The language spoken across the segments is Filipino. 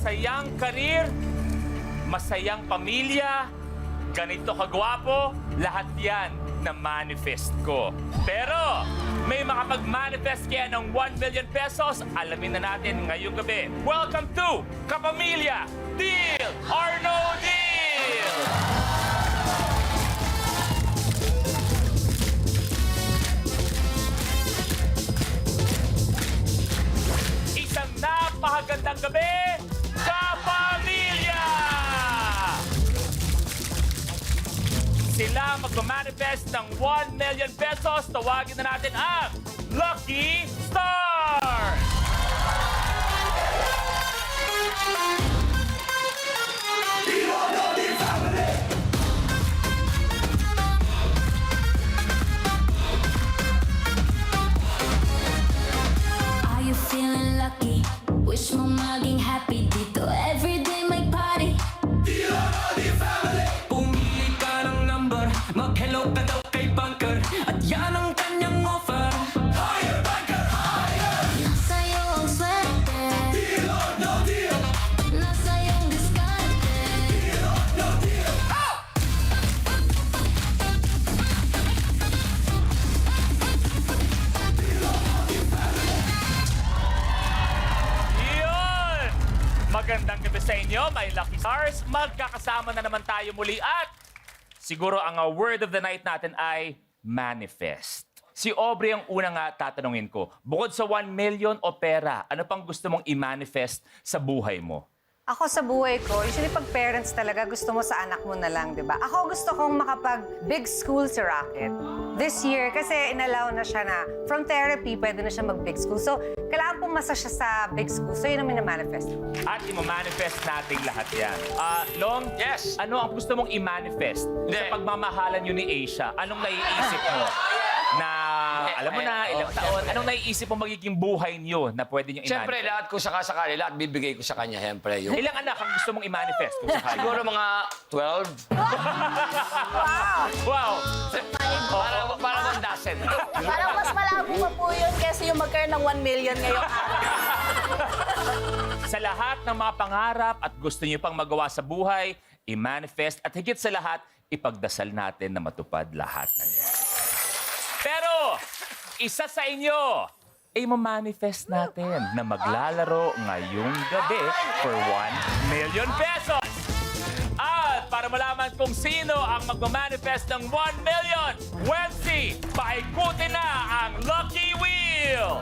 masayang karir, masayang pamilya, ganito kagwapo, lahat yan na manifest ko. Pero may makapag-manifest kaya ng 1 million pesos, alamin na natin ngayong gabi. Welcome to Kapamilya, Deal or No Deal! Isang napakagandang gabi, Kapamilya! Sila magmamanifest ng 1 million pesos. Tawagin na natin ang Lucky Stars! Are you feeling lucky? Wish mo maging happy dito. Everyday may party. Pumili ka ng number, mag-hello ka daw kay banker, at yan ang kanyang offer. Higher, banker, higher! Nasa iyo ang swerte. Deal or no deal? Nasa iyong diskarte. Deal or no deal? Yun! Magandang gabi sa inyo, my Lucky Stars. Magkakasama na naman tayo muli at siguro ang word of the night natin ay manifest. Si Aubrey ang una nga tatanungin ko. Bukod sa 1 million o pera, ano pang gusto mong i-manifest sa buhay mo? Ako sa buhay ko, usually pag parents talaga, gusto mo sa anak mo na lang, di ba? Ako gusto kong makapag-big school si Rocket. This year, kasi inallow na siya na from therapy, pwede na siya mag-big school. So, kailangan pumasa siya sa big school. So, yun ang minamanifest ko. At i-manifest natin lahat yan. Long, Yes. ano ang gusto mong i-manifest sa Hindi. pagmamahalan nyo ni Asia? Anong naiisip mo? Na, alam mo na, ilang taon, anong naiisip mo magiging buhay nyo na pwede nyo Siyempre, i-manifest? lahat ko sakasakali, lahat bibigay ko sa kanya, siyempre. Yung... Ilang anak ang gusto mong i-manifest kung sakali? Siguro mga 12. Wow! Para 1 dozen. Parang mas malabo pa po yun kaysa yung magkaroon ng 1 million ngayong araw. Sa lahat ng mga pangarap at gusto nyo pang magawa sa buhay, i-manifest at higit sa lahat, ipagdasal natin na matupad lahat ng yan. Pero, isa sa inyo, ay mamanifest natin na maglalaro ngayong gabi for 1 million pesos. At para malaman kung sino ang magmamanifest ng 1 million, Wednesday, paikutin na ang Lucky Wheel!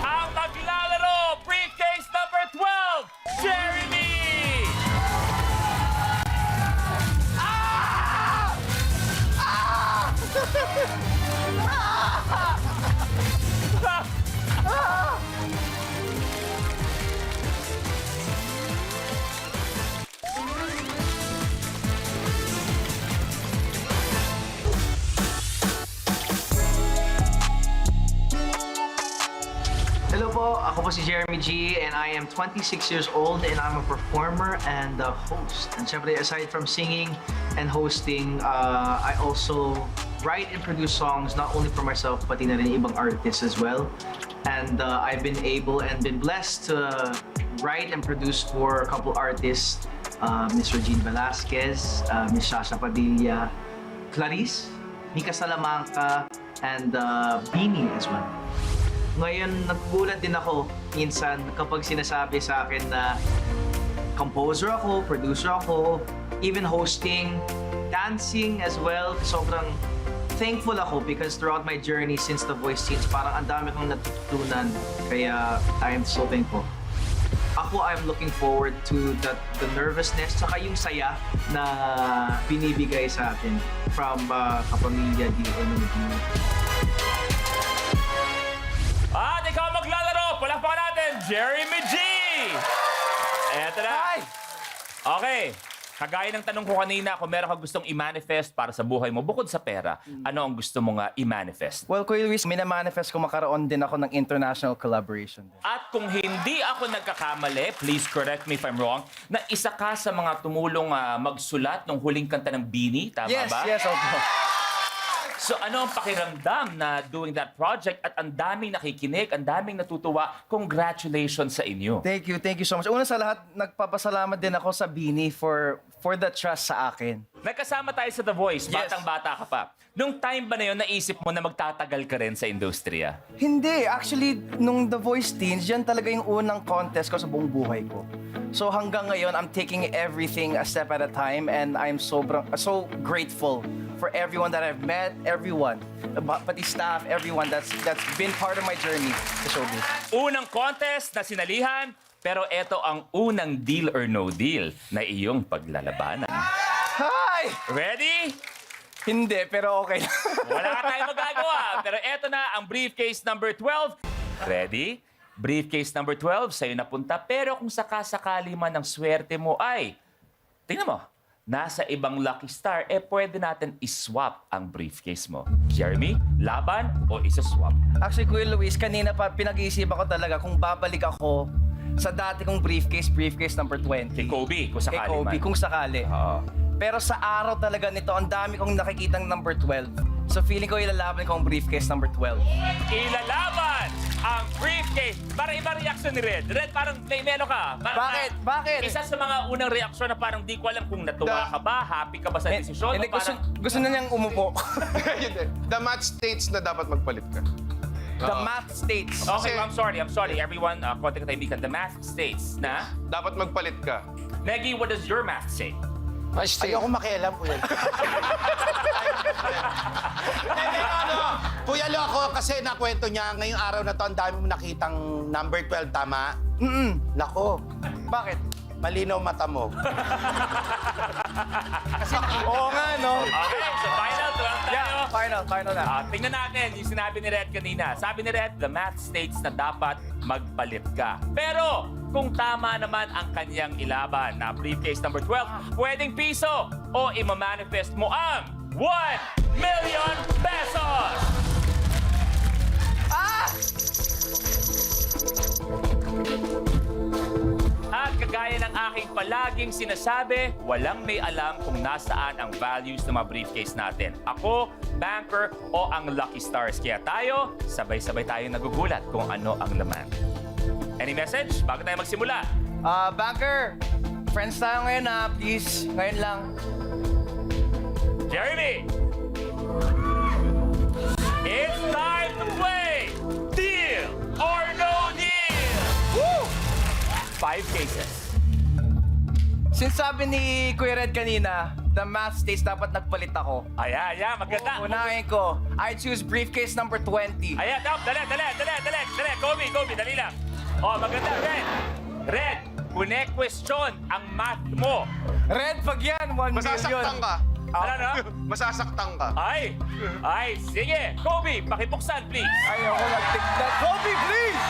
Ang maglalaro, briefcase number 12, Jeremy! Hello po, ako po si Jeremy G and I am 26 years old and I'm a performer and a host. And syempre, aside from singing and hosting, I also write and produce songs not only for myself pati na rin ibang artists as well. And I've been able and been blessed to write and produce for a couple artists, Miss Regine Velasquez, Miss Sasha Padilla, Clarice, Mika Salamanca, and Beanie as well. Ngayon, nagugulat din ako minsan kapag sinasabi sa akin na composer ako, producer ako, even hosting, dancing as well. Sobrang thankful ako because throughout my journey since The Voice Scenes, parang ang dami kong natutunan. Kaya I am so thankful. Ako, I'm looking forward to the nervousness tsaka yung saya na binibigay sa akin from Kapamilya D.O.N.O.D. At ikaw maglalaro, palakpakan natin, Jeremy G! Eto na. Okay. Kagaya ng tanong ko kanina, kung meron ka gustong i-manifest para sa buhay mo, bukod sa pera, ano ang gusto mo nga i-manifest? Well, Kuya Luis, minamanifest ko makaroon din ako ng international collaboration. At kung hindi ako nagkakamali, please correct me if I'm wrong, na isa ka sa mga tumulong magsulat ng huling kanta ng Beanie, tama Yes, ba? yes, opo. So ano ang pakiramdam na doing that project at ang daming nakikinig, ang daming natutuwa? Congratulations sa inyo. Thank you so much. Una sa lahat, nagpapasalamat din ako sa Bini for the trust sa akin. Nagkasama tayo sa The Voice, Yes. batang-bata ka pa. Nung time ba na yun, naisip mo na magtatagal ka rin sa industriya? Hindi. Actually, nung The Voice Teens, yan talaga yung unang contest ko sa buong buhay ko. So hanggang ngayon, I'm taking everything a step at a time and I'm so grateful for everyone that I've met, everyone, pati staff, everyone that's been part of my journey sa showbiz. Unang contest na sinalihan, pero eto ang unang deal or no deal na iyong paglalabanan. Hi! Ready? Hindi, pero okay. Wala ka tayong magagawa. Pero eto na ang briefcase number 12. Ready? Briefcase number 12, sa'yo napunta. Pero kung sakasakali man ang swerte mo ay, tingnan mo, nasa ibang lucky star, pwede natin iswap ang briefcase mo. Jeremy, laban o isa-swap? Actually, Kuya Luis, kanina pa pinag-iisipan ko talaga kung babalik ako sa dati kong briefcase number 20. Kay Kobe, kung sakali Kay Kobe, man. kung sakali. Oo. Pero sa araw talaga nito, ang dami kong nakikitang number 12. So feeling ko ilalaban ko ang briefcase number 12. Ilalaban ang briefcase. Para iba reaction ni Red. Red, parang may melo ka. Bakit? Bakit? Isa sa mga unang reaksyon na parang di ko alam kung natuwa ka ba, happy ka ba sa desisyon, Hindi, o parang... gusto na niyang umupo. Yun din. The match states na dapat magpalit ka. The math states. Okay, Kasi- I'm sorry. Everyone, konti katahimikan. The math states na... Dapat magpalit ka. Negi, what does your math say? Ayoko makialam, Kuya. Kuya Lo, ako kasi nakwento niya, ngayong araw na to, ang dami mo nakitang number 12, tama? Nako, Bakit? malinaw mata mo. Oo nga, no? Okay, so final 12 tayo. Final na. Tingnan natin yung sinabi ni Red kanina. Sabi ni Red, the math states na dapat magpalit ka. Pero, kung tama naman ang kanyang ilaban na briefcase number 12, pwedeng piso o imamanifest mo ang 1 million pesos! At kagaya ng aking palaging sinasabi, walang may alam kung nasaan ang values ng mga briefcase natin. Ako, banker, o ang lucky stars. Kaya tayo, sabay-sabay tayo nagugulat kung ano ang laman. Any message bago tayo magsimula? Banker, friends tayo ngayon please. Ngayon lang. Jeremy! It's time to play Deal or No Deal! Woo! 5 cases. Since sabi ni Kuya Red kanina, the math states dapat nagpalit ako. Ayan, maganda. Unahin ko, I choose briefcase number 20. Ayan, dali. Kobe, dali lang. Oh, maganda, Red. Red, question ang math mo. Red, pag yan, 1 million. Masasaktan ka. Ano, no? Masasaktan ka. Ay, sige. Kobe, pakibuksan, please. Ayoko nagtignan. Kobe, please!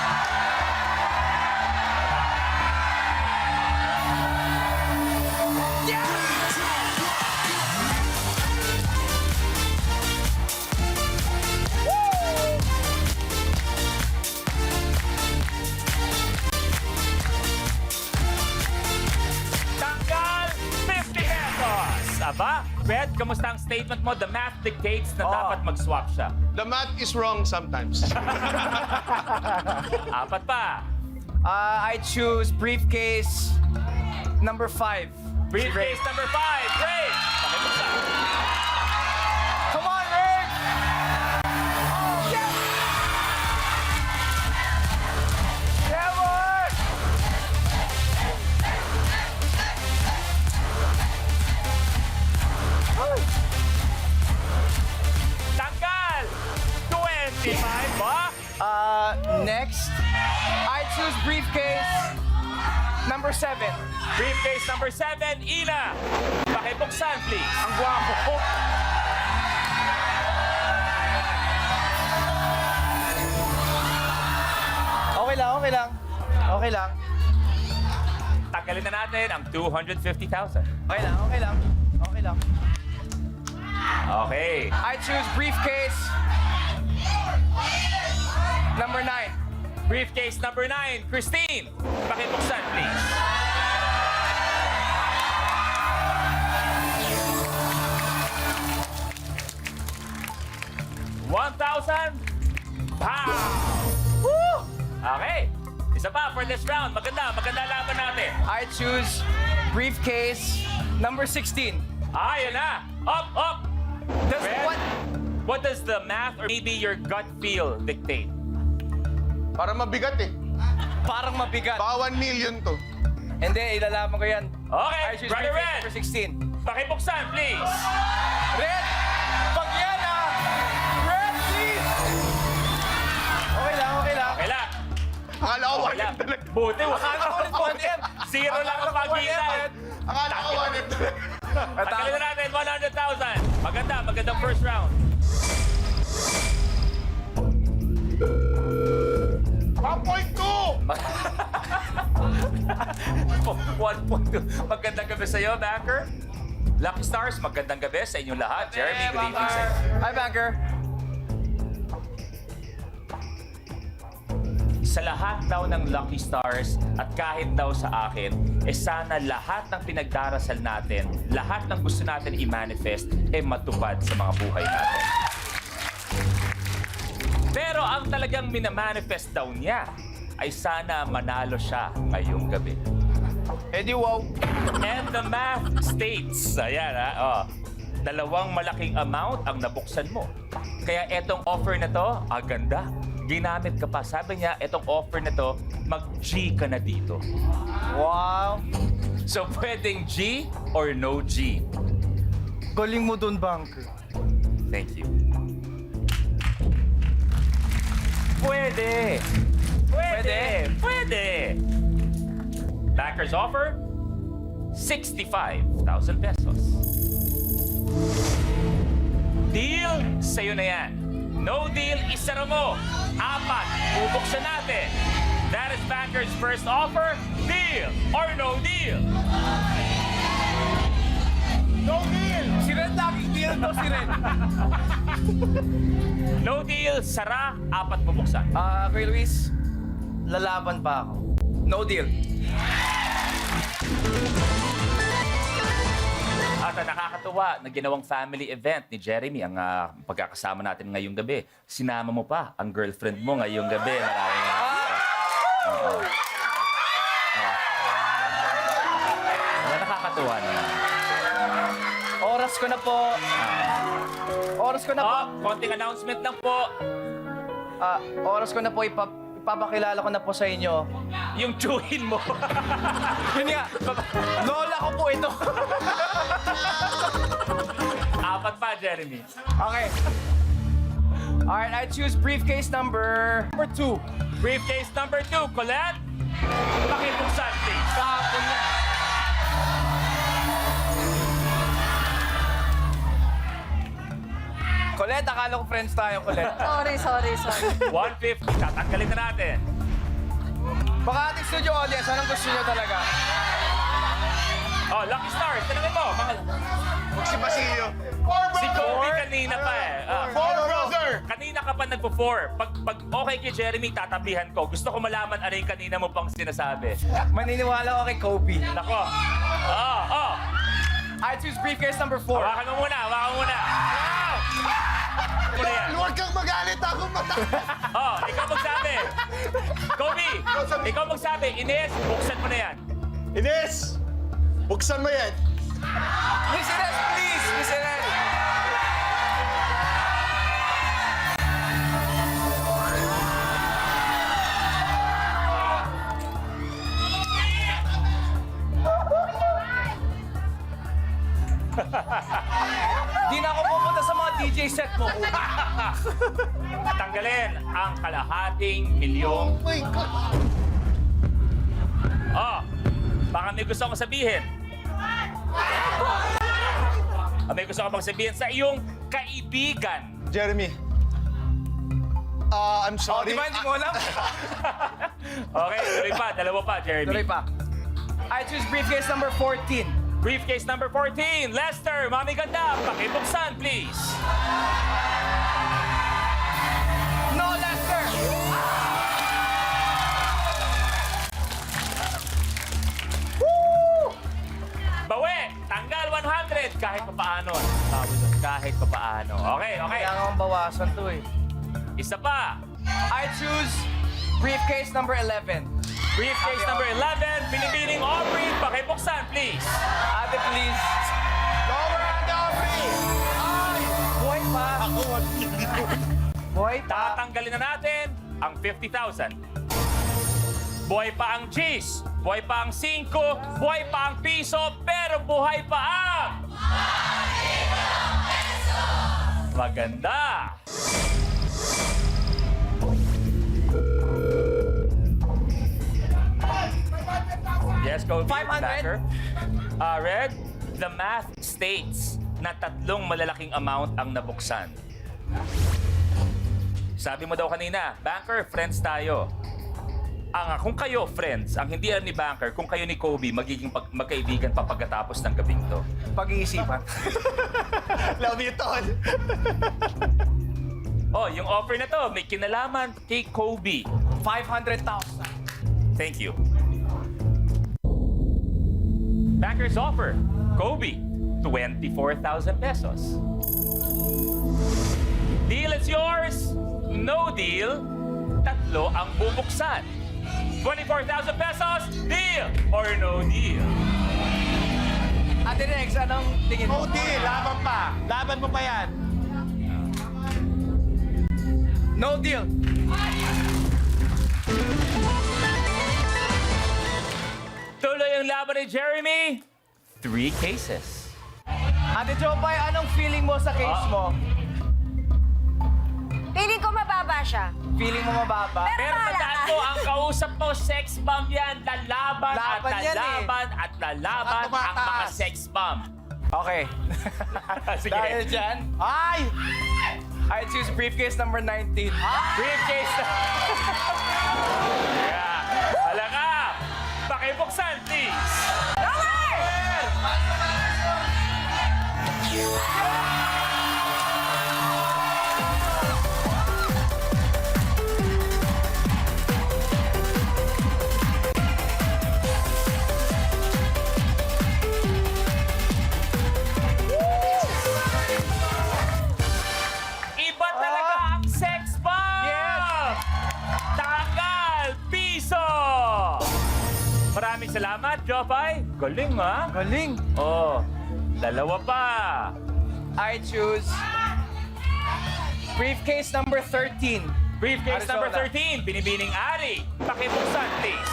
Tanggal 50 pesos. Aba, Red, kamusta ang statement mo? The math dictates na dapat mag-swap siya. The math is wrong sometimes. Apat pa. I choose briefcase number 5. Briefcase number 5. Red, pakibuksan. Come on, Red! Yeah, boy! Tanggal 25 ba? Next, I choose briefcase number 7. Briefcase number 7, Ina. Pakibuksan, please. Ang gwapo ko. Okay lang. Tanggalin na natin ang 250,000. Okay lang. Okay. I choose briefcase number 9. Briefcase number 9, Christine. Pakibuksan, please. 12,000. Pow! Woo! Okay. Isa pa for this round. Maganda laban natin. I choose briefcase number 16. Yun na. Up. Does Red. what? What does the math or maybe your gut feel dictate? Para mabigat eh. Parang mabigat. Baka 1 million to. Hindi, ilalaman ko yan. Okay, I choose Brother briefcase Red. number 16. Pakibuksan, please. Red! Pag yan Red, please! Okay lang. Kailan? Akala ko 1 Kailan? talaga. Buti, Akala ko ulit 1M. Zero lang ang pagitan. Akala ko 1 talaga. Pagkalito natin, 100,000. Magandang first round. 1.2! 1.2. Magandang gabi sa'yo, Banker. Lucky Stars, magandang gabi sa inyong lahat. Jeremy, good evening sa'yo. Hi, Banker. Sa lahat daw ng Lucky Stars at kahit daw sa akin, sana lahat ng pinagdarasal natin, lahat ng gusto natin i-manifest, matupad sa mga buhay natin. Pero ang talagang minamanifest daw niya ay sana manalo siya ngayong gabi. Eddie, wow. And the math states, ayan dalawang malaking amount ang nabuksan mo. Kaya etong offer na to, ganda. Ginamit ka pa. Sabi niya, etong offer na to, mag-G ka na dito. Wow. So, pwedeng G or no G. Galing mo dun, Banker. Thank you. Pwede. Backers offer, 65,000 pesos. Deal, sa'yo na yan. No deal, isara mo. 4, bubuksan natin. That is Backers' first offer. Deal or no deal? No deal! Si Red laging deal to, si Red. No deal, sara, 4 bubuksan. Kuya Luis, lalaban pa ako. No deal. At nakakatuwa na ginawang family event ni Jeremy ang pagkakasama natin ngayong gabi. Sinama mo pa ang girlfriend mo ngayong gabi. Maraming nakakatuwa naman. Oras ko na po. Konting announcement lang po. Oras ko na po. Ipapakilala ko na po sa inyo. Yung tsuhin mo. Yun nga, lola ko po ito. 4 pa, Jeremy. Okay. Alright, I choose briefcase number 2. Briefcase number 2, Colette. Pakibuksan, please. Kahapon na. Colette, akala ko friends tayo, Colette. Sorry. 150. Tatanggalin na natin. Baka ating studio audience, anong gusto nyo talaga? Lucky Stars, tanongin mo. Si Basilio. Si Kobe kanina pa Brother! Kanina ka pa nagpo-4. Pag okay kay Jeremy, tatabihan ko. Gusto ko malaman ano yung kanina mo pang sinasabi. Maniniwala ko kay Kobe. Nako. I choose briefcase number 4. Hawakan mo muna. Ano yan? Huwag kang magalit ako mata! Ikaw magsabi. Kobe, ikaw magsabi. Ines, buksan mo na yan. Ines! Buksan mo yan! Miss Ines, please! Miss Ines! Di na ako pupunta sa mga DJ set mo. Tanggalin ang kalahating milyong. Oh my God! Baka may gusto akong sabihin. May gusto akong sabihin sa iyong kaibigan. Jeremy. I'm sorry. Di ba hindi mo alam? Okay, tuloy pa. Dalawa pa, Jeremy. Tuloy pa. I choose briefcase number 14. Briefcase number 14. Lester, Mami Ganda, pakibuksan, please. No, Lester! Bawi, tanggal 100 kahit pa paano. Kahit pa paano. Okay. Kailangan mong bawasan to eh. Isa pa. I choose briefcase number 11. Briefcase number 11, Pinipining Aubrey. Pakibuksan, please. Ate, please. Lower and Aubrey! Ay! Boy pa. Ako, 1 million. Boy pa. Tatanggalin na natin ang 50,000. Buhay pa ang cheese, buhay pa ang 5, buhay pa ang piso, pero buhay pa ang... Maganda! Yes, go. 500. Red, the math states na 3 malalaking amount ang nabuksan. Sabi mo daw kanina, Banker, friends tayo. Kung kayo, friends, ang hindi alam ni Banker, kung kayo ni Kobe, magiging magkaibigan pa pagkatapos ng gabing to. Pag-iisipan. Love you, Ton. Oh, yung offer na to, may kinalaman kay Kobe. 500,000. Thank you. Banker's offer, Kobe, 24,000 pesos. Deal is yours. No deal, 3 ang bubuksan. 24,000 pesos, deal or no deal? Ate Rex, anong tingin mo? No deal, laban pa. Laban mo pa yan. No deal. Tuloy ang laban ni Jeremy. 3 cases. Ate Jopay, anong feeling mo sa case mo? Feeling ko mababa siya. Feeling mo mababa? Pero tandaan mo, ang kausap mo, sex bomb yan. Lalaban at Laban yan lalaban at lalaban At ang mga tumataas. sex bomb. Okay. Sige. Dahil dyan, Ay! I choose briefcase number 19. Briefcase na. Yeah. Hala ka. Pakibuksan, please. Iba talaga ang sex bomb! Yes! Tanggal! Piso! Maraming salamat, Jopay. Galing, ha? Galing. Oh, 2 pa. I choose briefcase number 13. Briefcase Arizona. number 13, Binibining Ari. Pakibuksan, please.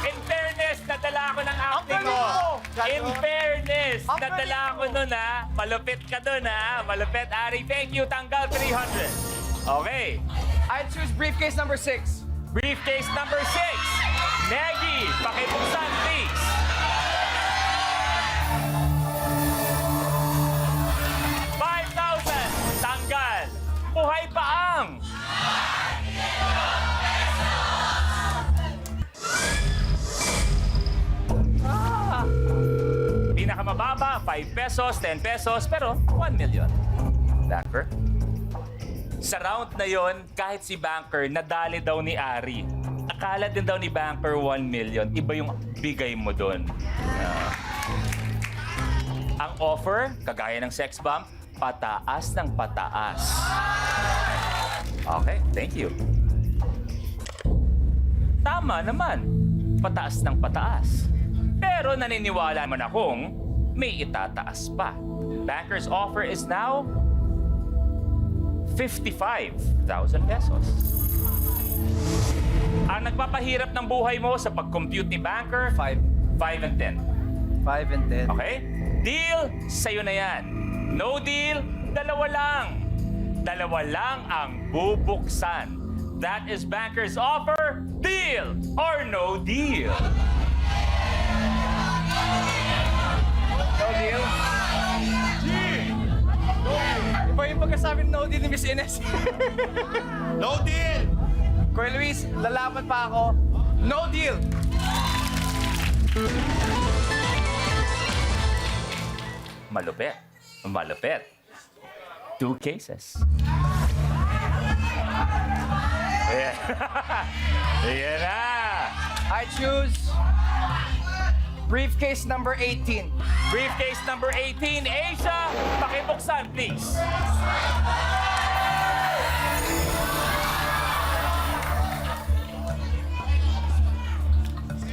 In fairness, nadala ko ng acting mo. In fairness, Ang nadala galing ko nun, ha. Malupit ka dun, ha. Malupit, Ari. Thank you. Tanggal 300. Okay. I choose briefcase number 6. Briefcase number 6. Negi, pakibuksan, please. Tanggal. Buhay pa ang... Pinakamababa, 5 pesos, 10 pesos, pero 1 million. Banker? Sa round na yon, kahit si Banker, nadali daw ni Ari. Akala din daw ni Banker 1 million. Iba yung bigay mo doon. Ang offer, kagaya ng sex bomb, pataas ng pataas. Okay, thank you. Tama naman, pataas ng pataas. Pero naniniwala man akong may itataas pa. Banker's offer is now 55,000 pesos. Ang nagpapahirap ng buhay mo sa pag-compute ni Banker, 5 and 10. 5 and 10. Okay? Deal, sa'yo na yan. No deal, 2 lang. 2 lang ang bubuksan. That is Banker's offer. Deal or no deal? No deal? Iba yung pagkasabi no deal ni Miss Ines. No deal! Kuya Luis, lalaban pa ako. No deal! Malupit. Malupit. 2 cases. Ayan. Ayan na. I choose briefcase number 18. Briefcase number 18, Asia, pakibuksan, please.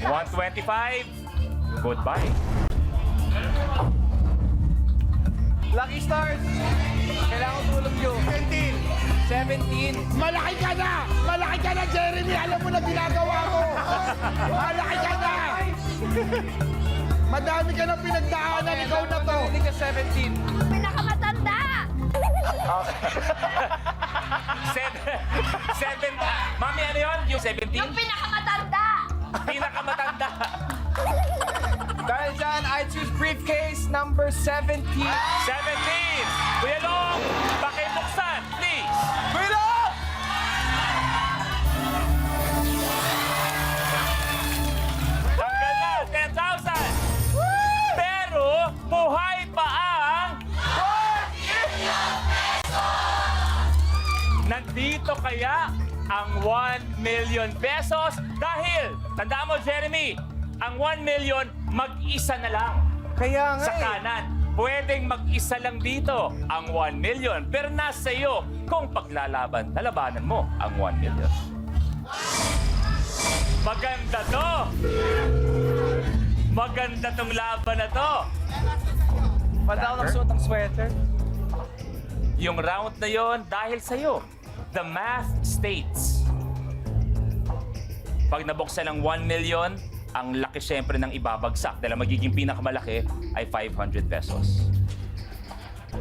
$125. Goodbye. Lucky Stars! Kailangan tulog nyo. 17. Malaki ka na! Malaki ka na, Jeremy! Alam mo na ginagawa mo! Malaki ka na! Madami ka na pinagdaanan, ikaw na to! Hindi ka 17. Pinakamatanda! Seven. Mami, ano yun? Yung 17? Yung pinakamatanda! Pinakamatanda. Dahil dyan, I choose briefcase number 17. 17. Kuya Long, pakibuksan, please. Kuya Long! Tanggal na, 10,000. Pero, buhay pa ang... Nandito kaya ang 1 million pesos? Dahil, tandaan mo, Jeremy, ang 1 million, mag-isa na lang. Kaya nga Sa kanan, pwedeng mag-isa lang dito ang 1 million. Pero nasa iyo kung lalabanan mo ang 1 million. Maganda to! Maganda tong laban na to. Pwede ako nagsuot ng sweater. Yung round na yon dahil sa'yo. The math states. Pag nabuksan ng 1 million, ang laki syempre ng ibabagsak dahil ang magiging pinakamalaki ay 500 pesos.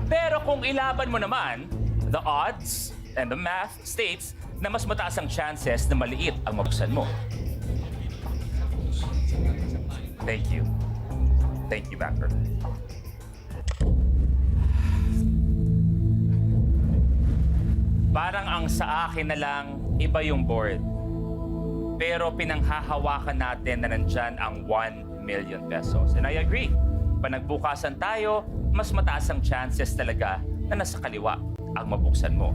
Pero kung ilaban mo naman, the odds and the math states na mas mataas ang chances na maliit ang mabuksan mo. Thank you. Thank you, Banker. Parang ang sa akin na lang, iba yung board. Pero pinanghahawakan natin na nandyan ang 1 million pesos. And I agree. Pag nagbukasan tayo, mas mataas ang chances talaga na nasa kaliwa ang mabuksan mo.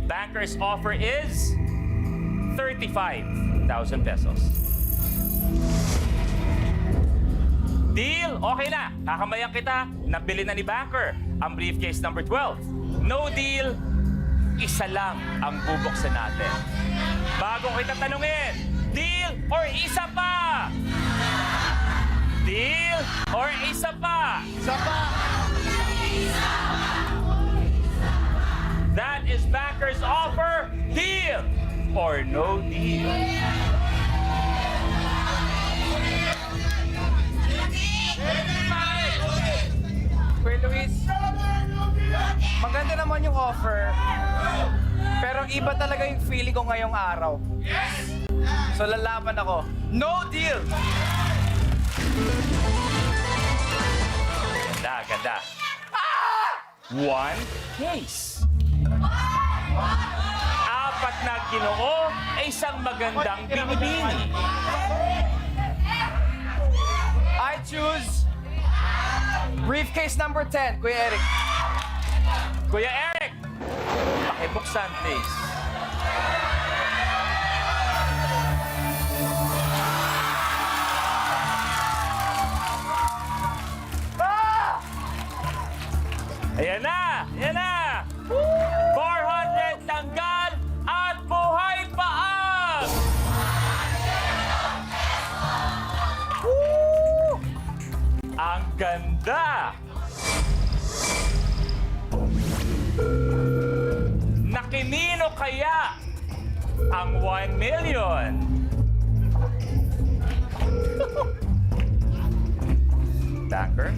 Banker's offer is 35,000 pesos. Deal? Okay na. Kakamayan kita. Nabili na ni Banker ang briefcase number 12. No deal? Isa lang ang bubuksan natin. Bago kita tanungin, deal or isa pa? Deal or isa pa? Isa pa! That is Banker's offer. Deal or no deal? Kuya Luis, maganda naman yung offer. Pero iba talaga yung feeling ko ngayong araw. So lalaban ako. No deal! Ganda, ganda. One case. Apat na ginoo ay isang magandang binibini. I choose briefcase number 10, Kuya Eric. Kuya Eric, pakibuksan please. Ayan na! Ayan na! 400 tanggal at buhay pa ang... Ang ganda! Nakinino kaya ang 1 million? Banker?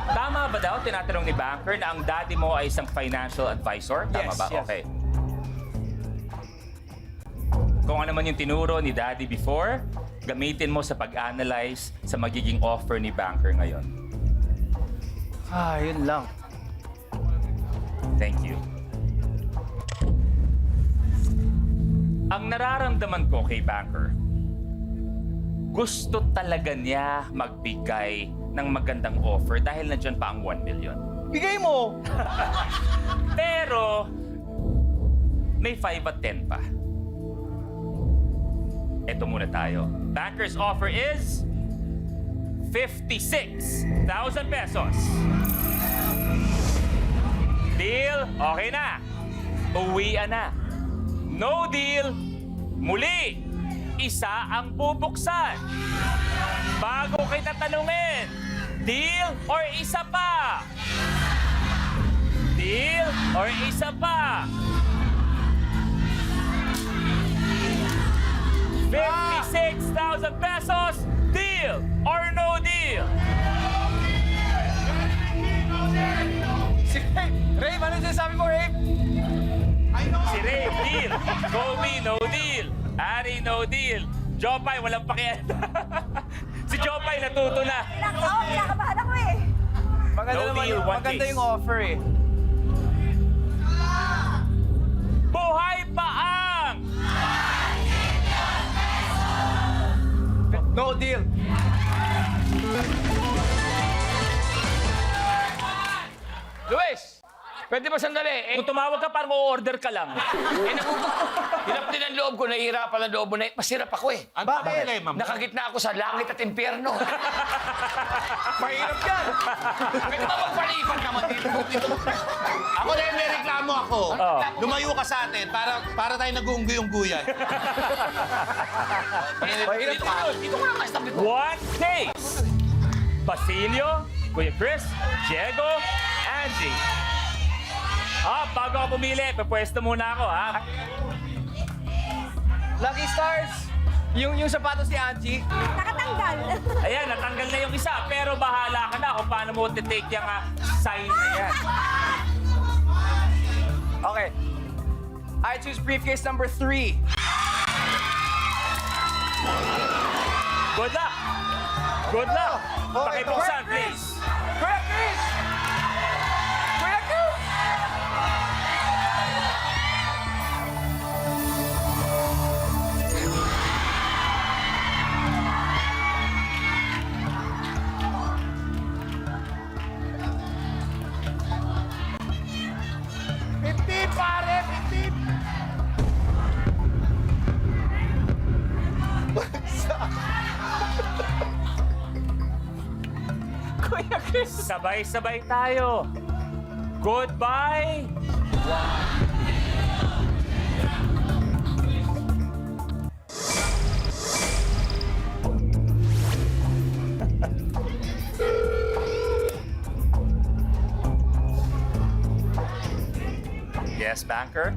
Tama ba daw, tinatanong ni Banker, na ang daddy mo ay isang financial advisor? Tama Yes, ba? yes. Okay. Kung ano man yung tinuro ni daddy before, gamitin mo sa pag-analyze sa magiging offer ni Banker ngayon. Yun lang. Thank you. Ang nararamdaman ko kay Banker, gusto talaga niya magbigay ng magandang offer dahil nandiyan pa ang 1 million. Bigay mo! Pero, may 5 at 10 pa. Ito muna tayo. Banker's offer is 56,000 pesos. Deal, okay na. Uwian na. No deal, muli, isa ang bubuksan. Bago kita tanungin, deal or isa pa? Deal or isa pa? 56,000 pesos, deal or no deal? Si Rave, ano sinasabi mo, Rave? Si Ray, deal. Kobe, no deal. Ari, no deal. Jopay, walang pakialam. Si Jopay, natuto na. Kinakabahan ako eh. Maganda No naman, deal, one maganda case. yung offer eh. Buhay pa ang... No deal. Luis, pwede ba sandali? Kung tumawag ka, parang o-order ka lang. Hirap din ang loob ko, nahihirapan ang loob mo. Masirap ako eh. Ang problema mo. Nakagitna ako sa langit at impyerno. Mahirap yan. Pwede ba magpalipan ka man dito? Ako na may reklamo ako. Oh. Lumayo ka sa atin para tayo nag-uunggoy-ungguyan. Dito ka, dito ka lang kasi tabi ko. One case. Basilio, Kuya Chris, Diego, Angie. Bago ako pumili, pupwesto muna ako, ha? Lucky Stars, yung sapatos ni Angie. Nakatanggal. Ayan, natanggal na yung isa, pero bahala ka na kung paano mo titake yung sign na yan. Okay. I choose briefcase number 3. Good luck! Good luck! Pakibuksan, please. Kuya Chris! Kuya Chris! Pare, 15. Kuya Chris! Sabay-sabay tayo. Goodbye! Yes, banker?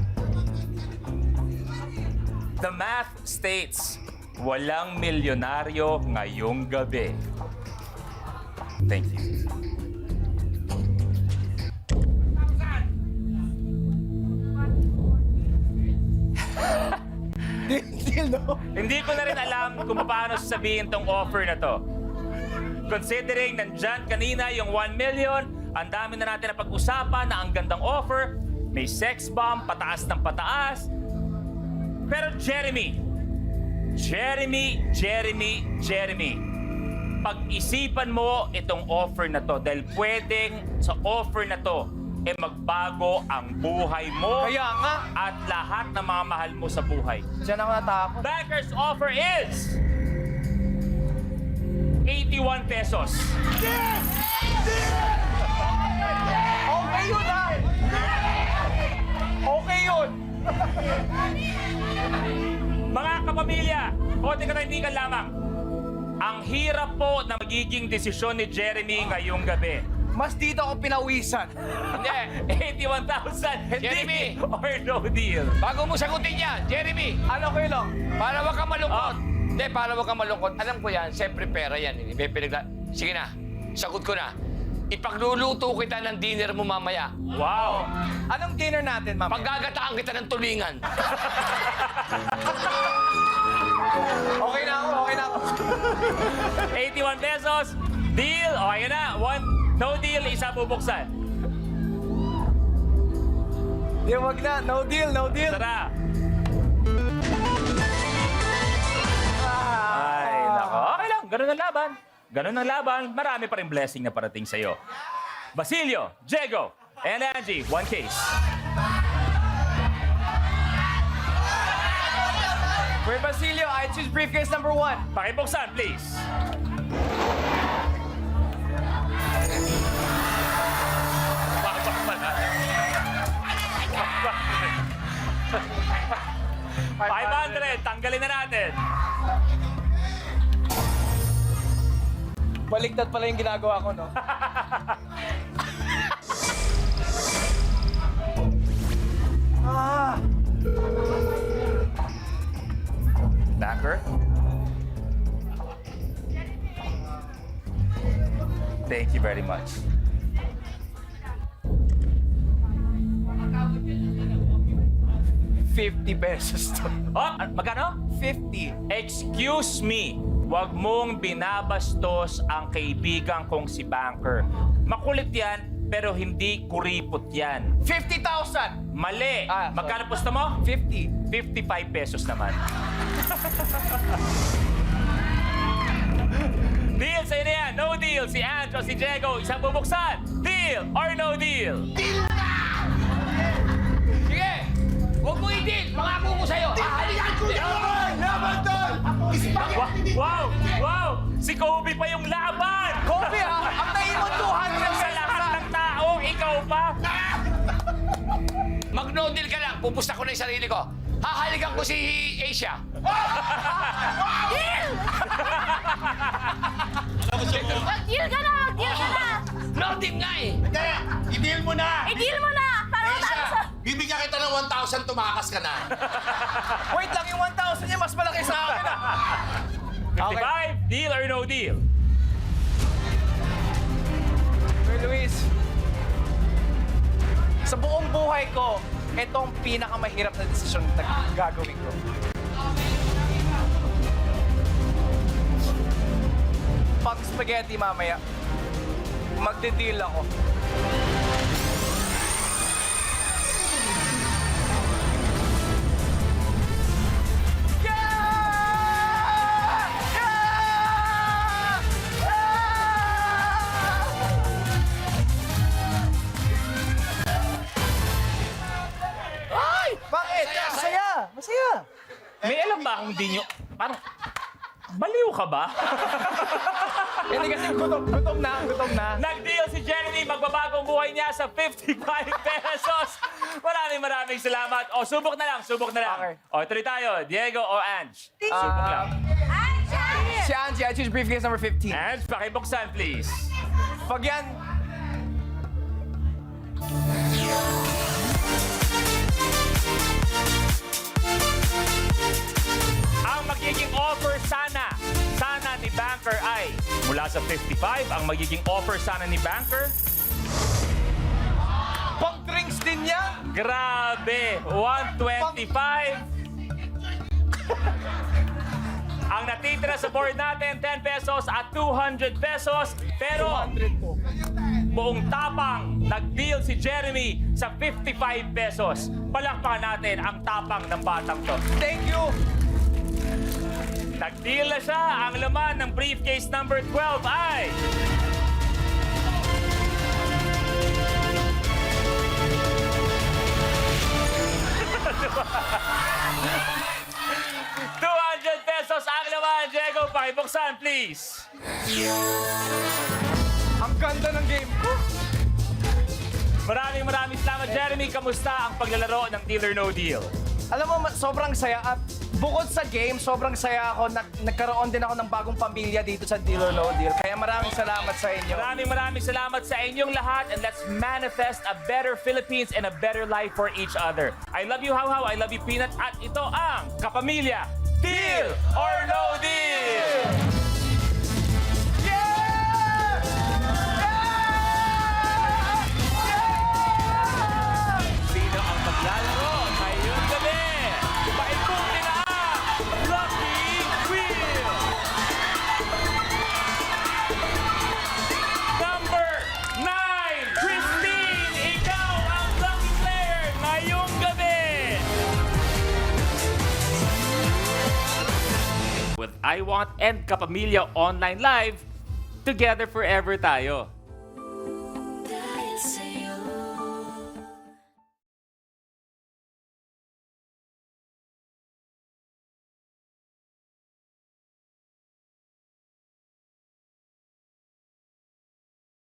The math states, walang milyonaryo ngayong gabi. Thank you. Deal, no? Hindi ko na rin alam kung paano sasabihin tong offer na to. Considering nandyan kanina yung 1 million, ang dami na natin na pag-usapan na ang gandang offer, may sex bomb, pataas ng pataas. Pero Jeremy, pag-isipan mo itong offer na to dahil pwedeng sa offer na to magbago ang buhay mo Kaya nga. at lahat ng mga mahal mo sa buhay. Diyan ako natakot. Banker's offer is 81 pesos. Okay yun, ha? Okay yun. Mga kapamilya, konti katahimikan lamang. Ang hirap po na magiging desisyon ni Jeremy ngayong gabi. Mas dito ako pinawisan. Hindi. 81,000, Jeremy! deal or no deal? Bago mo sagutin yan, Jeremy, Ano ko yun, para wag kang malungkot. Ah. Hindi, para wag kang malungkot. Alam ko yan, siyempre pera yan. May Sige na, sagot ko na. Ipagluluto kita ng dinner mo mamaya. Wow! Anong dinner natin, ma'am? Paggagataan kita ng tulingan. Okay na ako. 81 pesos, deal, okay na. No deal, isa bubuksan. Di, wag na. No deal. Tara! Ay, nako. Okay lang, ganun ang laban. Marami pa rin blessing na parating sa'yo. Basilio, Diego, and Angie, 1 case. Kuya Basilio, I choose briefcase number 1. Pakibuksan, please. 500. Tanggalin na natin. Baligtad pala yung ginagawa ko, no? Banker. Thank you very much. $50 to. Oh, magkano? 50. Excuse me, wag mong binabastos ang kaibigan kong si Banker. Makulit yan, pero hindi kuripot yan. 50,000! Mali. Ah, sorry. Magkano pusto mo? 50. 55 pesos naman. Deal sa'yo na yan. No deal. Si Ange o si Diego, isang bubuksan. Deal or no deal? Sige! Huwag mo i-deal! Pangako ko sa'yo! Halikan ko yun! Laban doon! Spaghetti! Wow! Wow! Si Kobe pa yung laban! Kobe, ha? Ang naimon 200 Sa lahat ng tao, ikaw pa? Mag-no deal ka lang. Pupusta ko na yung sarili ko. Hahalikan ko si Asia. Mag-deal ka na! Mag-deal ka na! No deal nga eh! Hindi, i-deal mo na! I-deal mo na! Para matalo sa... Bibigyan kita ng 1,000, tumakas ka na. Wait lang, yung 1,000 niya mas malaki sa akin, ah. 55, deal or no deal? Sir Luis, sa buong buhay ko, ito ang pinakamahirap na desisyon na gagawin ko. Pag spaghetti mamaya, magde-deal ako. Bakit? Masaya! Masaya! May alam ba kung di nyo... Parang... Baliw ka ba? Hindi kasi gutom na. Nag-deal si Jeremy, magbabagong buhay niya sa 55 pesos. Maraming salamat. O, subok na lang. Okay. O, tuloy tayo. Diego o Ange? Subok lang. Si Angie, I choose briefcase number 15. Ange, pakibuksan, please. Pag yan, Ang magiging offer sana ni Banker ay mula sa 55, ang magiging offer sana ni Banker, pang drinks din yan. grabe, 125. Ang natitira sa board natin, 10 pesos at 200 pesos. Pero buong tapang, nag-deal si Jeremy sa 55 pesos. Palakpakan natin ang tapang ng batang to. Thank you. Nag-deal na siya. Ang laman ng briefcase number 12 ay... $200 ang laman. Diego, pakibuksan, please. Ang ganda ng game ko. Maraming salamat, Jeremy. Kamusta ang paglalaro ng Deal or No Deal? Alam mo, sobrang saya at bukod sa game, sobrang saya ako. Nagkaroon din ako ng bagong pamilya dito sa Deal or No Deal. Kaya maraming salamat sa inyo. Maraming salamat sa inyong lahat, and let's manifest a better Philippines and a better life for each other. I love you, How. I love you, Peanuts. At ito ang Kapamilya, Deal or No Deal! Sino ang maglalaro ngayong gabi? Paipunin na ang Lucky Wheel! Number 9, Christine! Ikaw ang lucky player ngayong gabi! With I Want and Kapamilya Online Live, together forever tayo.